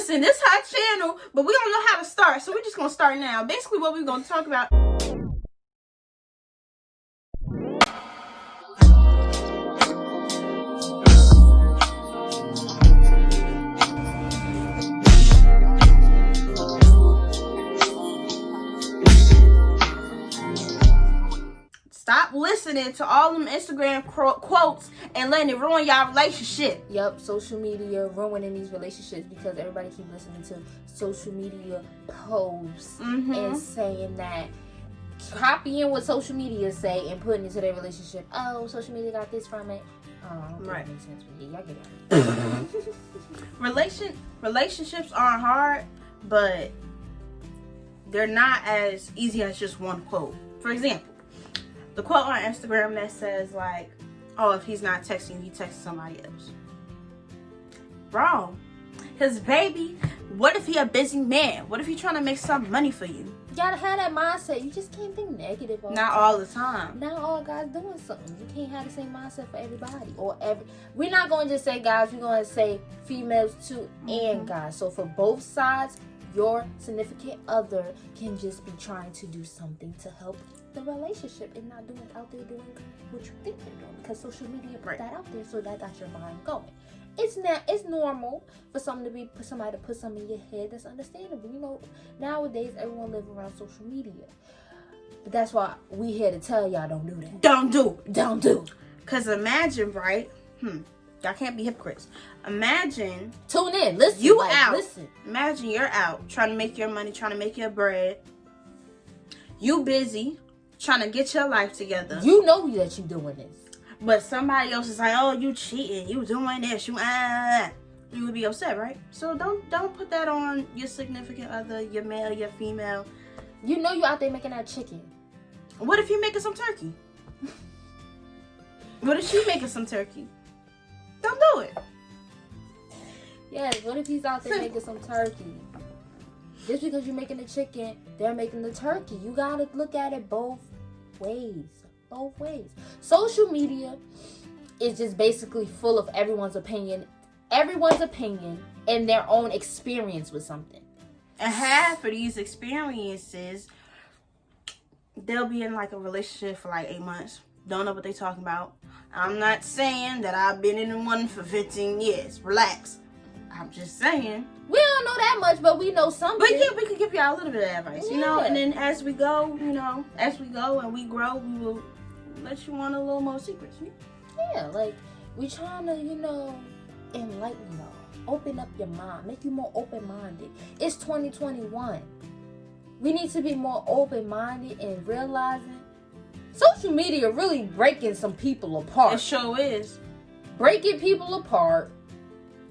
listen, this hot channel, but we don't know how to start, so we're just gonna start now. Basically, what we're gonna talk about. Stop listening to all them Instagram quotes and letting it ruin y'all relationship. Yep, social media ruining these relationships because everybody keep listening to social media posts and saying that, copying what social media say and putting it to their relationship. Oh, social media got this from it. Oh, right. Makes sense for you. Y'all get it. Relationships aren't hard, but they're not as easy as just one quote. For example, the quote on Instagram that says like, oh, if he's not texting you, he texts somebody else. Bro, his baby, what if he a busy man? What if he trying to make some money for you? You gotta have that mindset. You just can't think negative all Not all the time. Not all guys doing something. You can't have the same mindset for everybody. We're not gonna just say guys, we're gonna say females too and guys. So for both sides, your significant other can just be trying to do something to help the relationship and not out there doing what you think they're doing, because social media put that out there, so that got your mind going. It's normal for somebody to put something in your head. That's understandable. You know, nowadays everyone lives around social media, but that's why we here to tell y'all don't do that. Don't do. Cause imagine, right? Y'all can't be hypocrites. Imagine. Tune in. Listen. You out. Listen. Imagine you're out trying to make your money, trying to make your bread. You busy trying to get your life together. You know that you doing this. But somebody else is like, oh, you cheating. You doing this. You would be upset, right? So don't put that on your significant other, your male, your female. You know you out there making that chicken. What if you making some turkey? What if she making some turkey? Don't do it. Yes, what if he's out there making some turkey? Just because you're making the chicken, they're making the turkey. You gotta look at it both ways. Social media is just basically full of everyone's opinion and their own experience with something. And half of these experiences, they'll be in like a relationship for like 8 months. Don't know what they talking about. I'm not saying that I've been in one for 15 years. Relax. I'm just saying. We don't know that much, but we know something. But yeah, we could give y'all a little bit of advice, you know? And then as we go, and we grow, we will let you on a little more secrets. Yeah, like, we trying to, enlighten y'all. Open up your mind. Make you more open-minded. It's 2021. We need to be more open-minded and realizing social media really breaking some people apart. It sure is. Breaking people apart.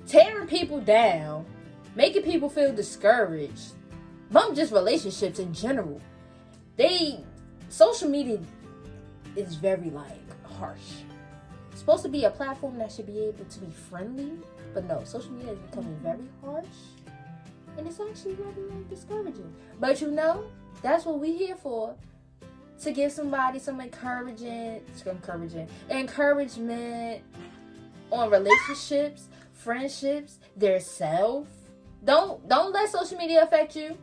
Tearing people down, making people feel discouraged. Bump just relationships in general. Social media is very harsh. It's supposed to be a platform that should be able to be friendly, but no, social media is becoming very harsh, and it's actually very discouraging. But that's what we're here for. To give somebody some encouragement on relationships, friendships, their self. Don't let social media affect you.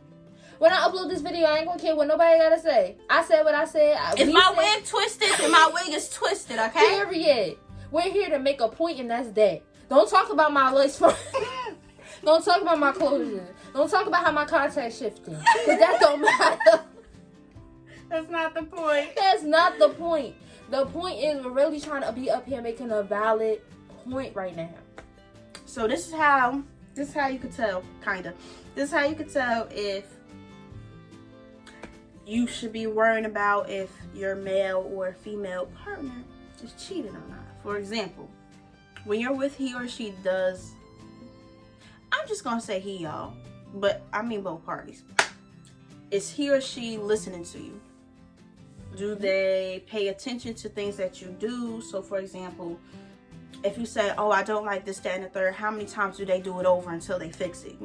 When I upload this video, I ain't gonna care what nobody gotta say. I said what I said. If my wig twisted, then my wig is twisted, okay? Period. We're here to make a point, and that's that. Don't talk about my lace front. Don't talk about my closure. Don't talk about how my contact's shifting. Because that don't matter. That's not the point. That's not the point. The point is we're really trying to be up here making a valid point right now. So this is how you could tell, kinda. This is how you could tell if you should be worrying about if your male or female partner is cheating or not. For example, when you're with he or she does, I'm just gonna say he, y'all, but I mean both parties. Is he or she listening to you? Do they pay attention to things that you do? So for example, if you say, oh, I don't like this, that, and the third, how many times do they do it over until they fix it?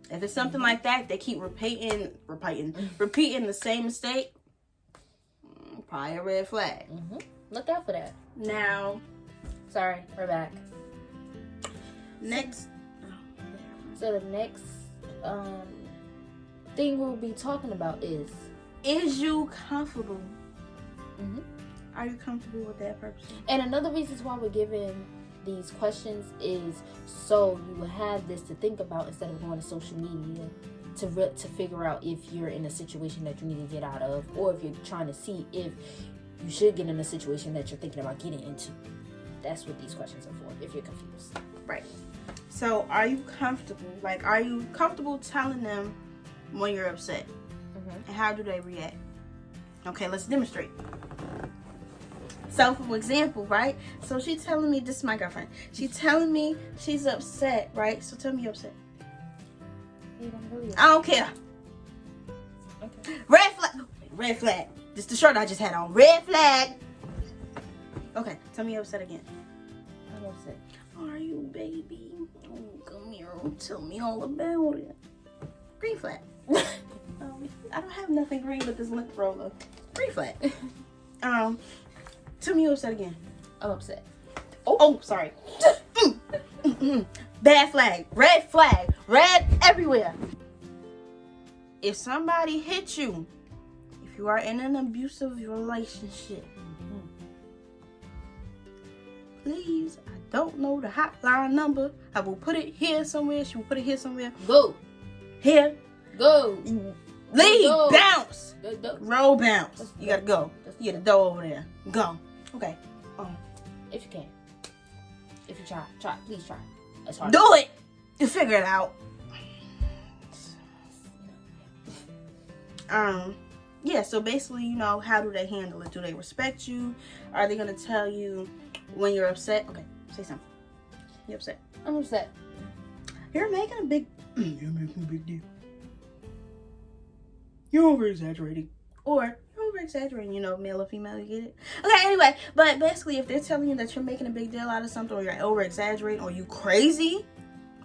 If it's something like that, they keep repeating the same mistake, probably a red flag. Look out for that. Now, sorry, we're back. Next. So the next thing we'll be talking about is you comfortable? Mm-hmm. Are you comfortable with that person? And another reason why we're giving these questions is so you will have this to think about instead of going to social media to figure out if you're in a situation that you need to get out of, or if you're trying to see if you should get in a situation that you're thinking about getting into. That's what these questions are for, if you're confused. Right. So are you comfortable? Like, are you comfortable telling them when you're upset? Mm-hmm. And how do they react? Okay, let's demonstrate. So, for example, right? So she's telling me, this is my girlfriend. She's telling me she's upset, right? So tell me you're upset. I don't care. Okay. Red flag. Red flag. This is the shirt I just had on. Red flag. Okay, tell me you're upset again. I'm upset. Are you, baby? Oh, come here. Tell me all about it. Green flag. I don't have nothing green but this lip roller. Green flag. Tell me you're upset again. I'm upset. Oh, sorry. Bad flag. Red flag. Red everywhere. If somebody hits you, if you are in an abusive relationship, please, I don't know the hotline number. I will put it here somewhere. She will put it here somewhere. Go. Here. Go. Leave. Go. Bounce. Go. Roll bounce. You gotta go. You got the door over there. Go. Okay. If you can. If you try. Please try. It's hard. Do it. You figure it out. Yeah, so basically, how do they handle it? Do they respect you? Are they gonna tell you when you're upset? Okay, say something. You upset? I'm upset. You're making a big deal. You're over exaggerating. Or you're over exaggerating, male or female, you get it? Okay, anyway, but basically if they're telling you that you're making a big deal out of something, or you're over exaggerating, or you crazy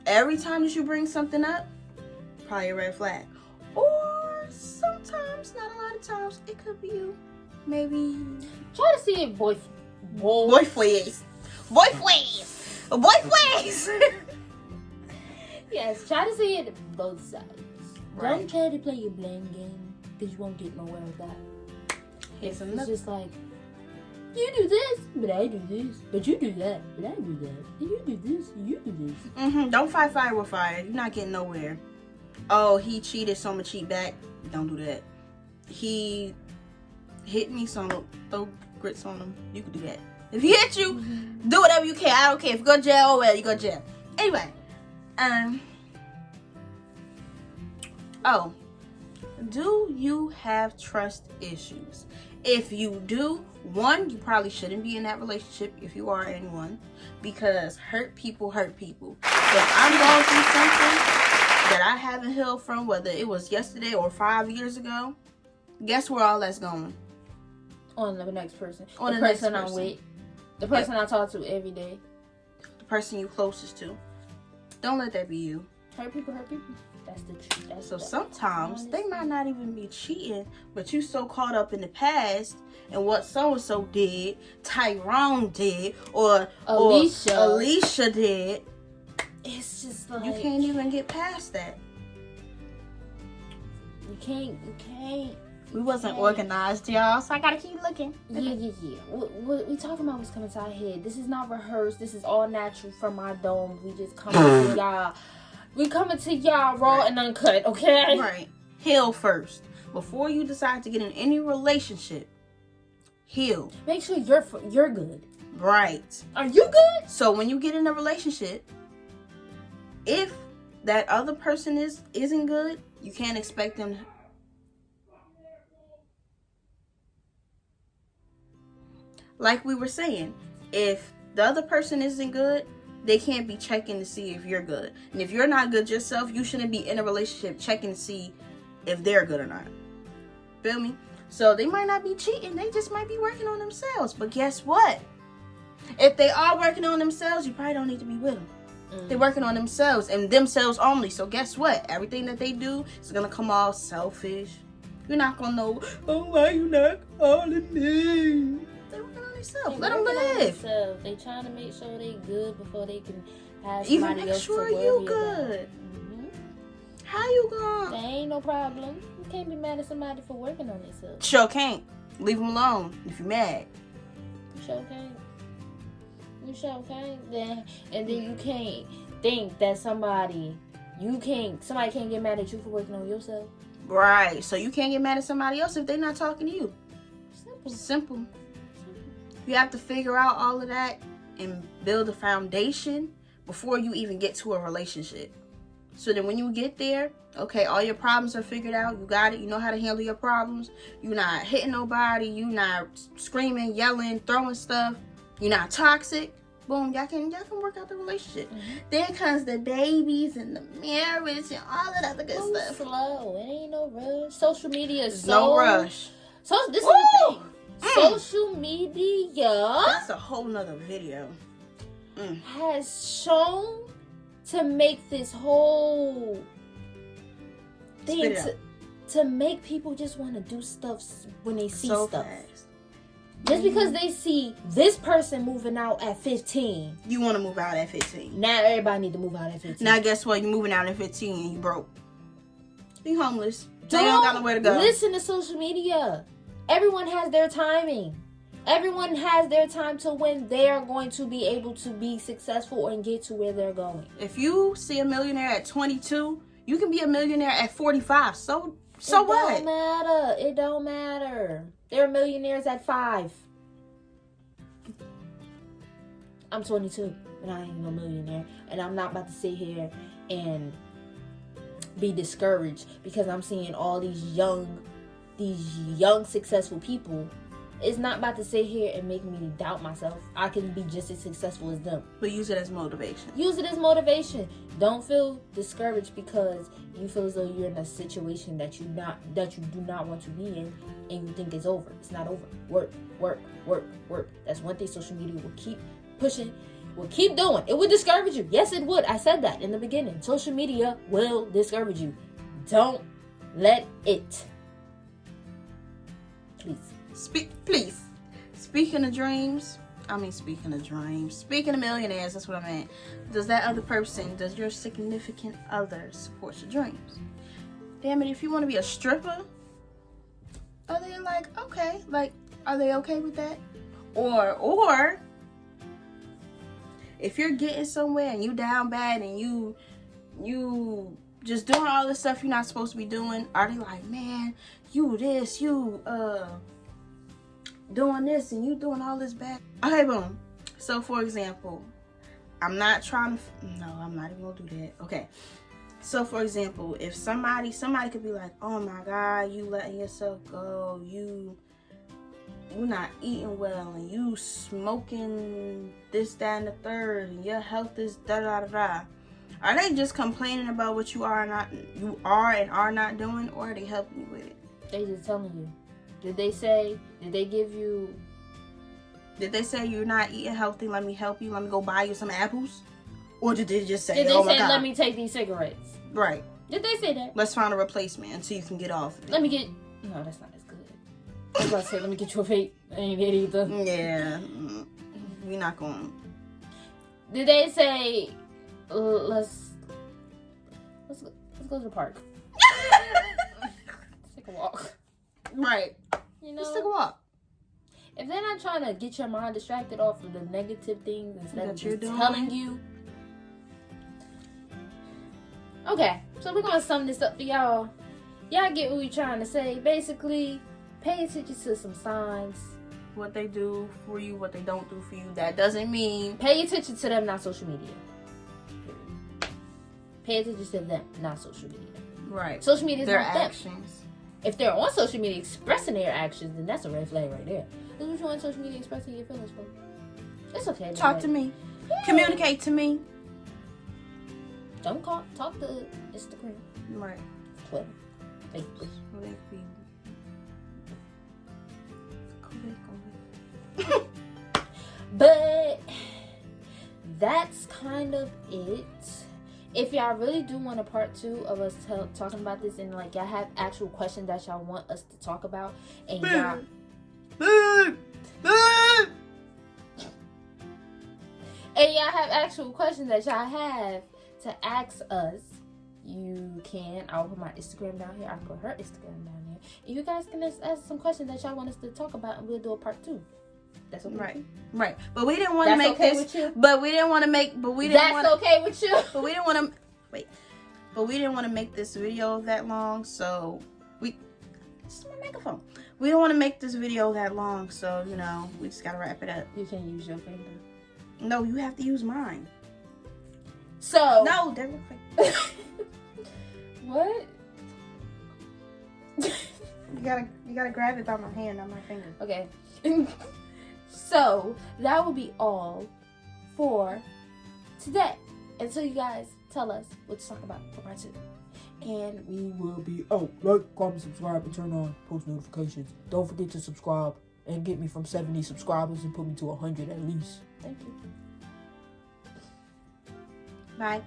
every time that you bring something up, probably a red flag. Or sometimes, not a lot of times, it could be you. Maybe Try to see it boyfriends. Yes, try to see it both sides. Right. Don't try to play your blame game, because you won't get nowhere with that. It's just like, you do this, but I do this. But you do that, but I do that. And you do this, and you do this. Don't fight fire with fire. You're not getting nowhere. Oh, he cheated, so I'm gonna cheat back. Don't do that. He hit me, so I'm gonna throw grits on him. You can do that. If he hit you, do whatever you can. I don't care. If you go to jail, oh well, you go to jail. Anyway, do you have trust issues? If you do, one, you probably shouldn't be in that relationship if you are in one, because hurt people hurt people. If I'm going through something that I haven't healed from, whether it was yesterday or 5 years ago, guess where all that's going? On the next person. On the the next person I'm person. with. The person I talk to every day. The person you closest to. Don't let that be you. Hurt people hurt people. That's the truth. So sometimes they might not even be cheating, but you so caught up in the past and what so-and-so did, Tyrone did, or Alicia did. It's just like, You can't even get past that. You can't. We wasn't organized, y'all, so I gotta keep looking. Yeah. We talking about what's coming to our head. This is not rehearsed. This is all natural from our dome. We just coming to y'all. We coming to y'all raw and uncut, okay? Right. Heal first. Before you decide to get in any relationship, heal. Make sure you're good. Right. Are you good? So when you get in a relationship, if that other person isn't good, you can't expect them to. Like we were saying, if the other person isn't good, they can't be checking to see if you're good. And if you're not good yourself, you shouldn't be in a relationship checking to see if they're good or not. Feel me? So they might not be cheating. They just might be working on themselves. But guess what? If they are working on themselves, you probably don't need to be with them. They're working on themselves and themselves only. So guess what? Everything that they do is going to come all selfish. You're not going to know, oh, why you not calling me? They're working on themselves. Let them live. They trying to make sure they good before they can have Even somebody make else sure to worry you about. good. ain't no problem. You can't be mad at somebody for working on themselves. Sure can't. Leave them alone if you're mad. You sure can't. You sure can't. Then you can't think that somebody can't get mad at you for working on yourself. Right. So you can't get mad at somebody else if they're not talking to you. Simple. You have to figure out all of that and build a foundation before you even get to a relationship. So then when you get there, okay, all your problems are figured out. You got it. You know how to handle your problems. You're not hitting nobody. You're not screaming, yelling, throwing stuff. You're not toxic. Boom, y'all can work out the relationship. Mm-hmm. Then comes the babies and the marriage and all that other good stuff. Slow. It ain't no rush. Social media is no rush. So this is the thing. Social media. That's a whole nother video. Has shown to make this whole thing to make people just want to do stuff when they see stuff. Fast. Just because they see this person moving out at 15. You want to move out at 15. Now everybody need to move out at 15. Now guess what? You're moving out at 15 and you broke. You homeless. They don't got nowhere to go. Listen to social media. Everyone has their timing. Everyone has their time to when they are going to be able to be successful and get to where they're going. If you see a millionaire at 22, you can be a millionaire at 45. So what? It don't matter. There are millionaires at 5. I'm 22, and I ain't no millionaire. And I'm not about to sit here and be discouraged because I'm seeing all these young successful people. It's not about to sit here and make me doubt myself. I can be just as successful as them. But use it as motivation. Use it as motivation. Don't feel discouraged because you feel as though you're in a situation that you do not want to be in and you think it's over. It's not over. Work. That's one thing social media will keep pushing, will keep doing. It would discourage you. Yes, it would. I said that in the beginning. Social media will discourage you. Don't let it. Please. Speaking of millionaires, that's what I meant. Does your significant other support your dreams? Damn it, if you want to be a stripper, are they okay? Are they okay with that? Or if you're getting somewhere and you down bad and you just doing all this stuff you're not supposed to be doing, are they like, man, you doing this and you doing all this bad? Okay, boom. So for example, I'm not even gonna do that. Okay. So for example, if somebody could be like, oh my God, you letting yourself go, you're not eating well, and you smoking this, that, and the third, and your health is da da da da. Are they just complaining about what you are and are not doing, or are they helping you with it? They just telling you. Did they say you're not eating healthy? Let me help you. Let me go buy you some apples? Or did they just say, let me take these cigarettes? Right. Did they say that? Let's find a replacement until you can get off of it. No, that's not as good. I was about to say, let me get you a vape. I ain't it either. Yeah. We're not going. Did they say, let's go to the park? Let's take a walk. Right. Let's take a walk. If they're not trying to get your mind distracted off of the negative things instead of just telling you. Okay, so we're going to sum this up for y'all. Y'all get what we're trying to say. Basically, pay attention to some signs. What they do for you, what they don't do for you. That doesn't mean... Pay attention to them, not social media. Pay attention to them, not social media. Right. Social media is their not actions. Them. If they're on social media expressing their actions, then that's a red flag right there. Because what you on social media expressing your feelings for? It's okay. Talk to me. Yeah. Communicate to me. Don't talk to Instagram. Right. Twitter. Facebook. But that's kind of it. If y'all really do want a part 2 of us talking about this, and y'all have actual questions that y'all want us to talk about, and y'all have actual questions that y'all have to ask us, you can. I'll put my Instagram down here. I'll put her Instagram down here. And you guys can ask some questions that y'all want us to talk about, and we'll do a part 2. That's okay. Right. With you? Right. But we didn't want to That's make okay this. with you? But we didn't want to make. But we didn't. That's okay with you? But we didn't want to. Wait. But we didn't want to make this video that long, so we. This is my megaphone. We don't want to make this video that long, so you know we just gotta wrap it up. You can use your finger. No, you have to use mine. So No, that looks like. what? You gotta grab it by my hand, not my finger. Okay. So that will be all for today. Until you guys tell us what to talk about for part 2. And We will be out. Like, comment, subscribe, and turn on post notifications. Don't forget to subscribe and get me from 70 subscribers and put me to 100 at least. thank you. Bye.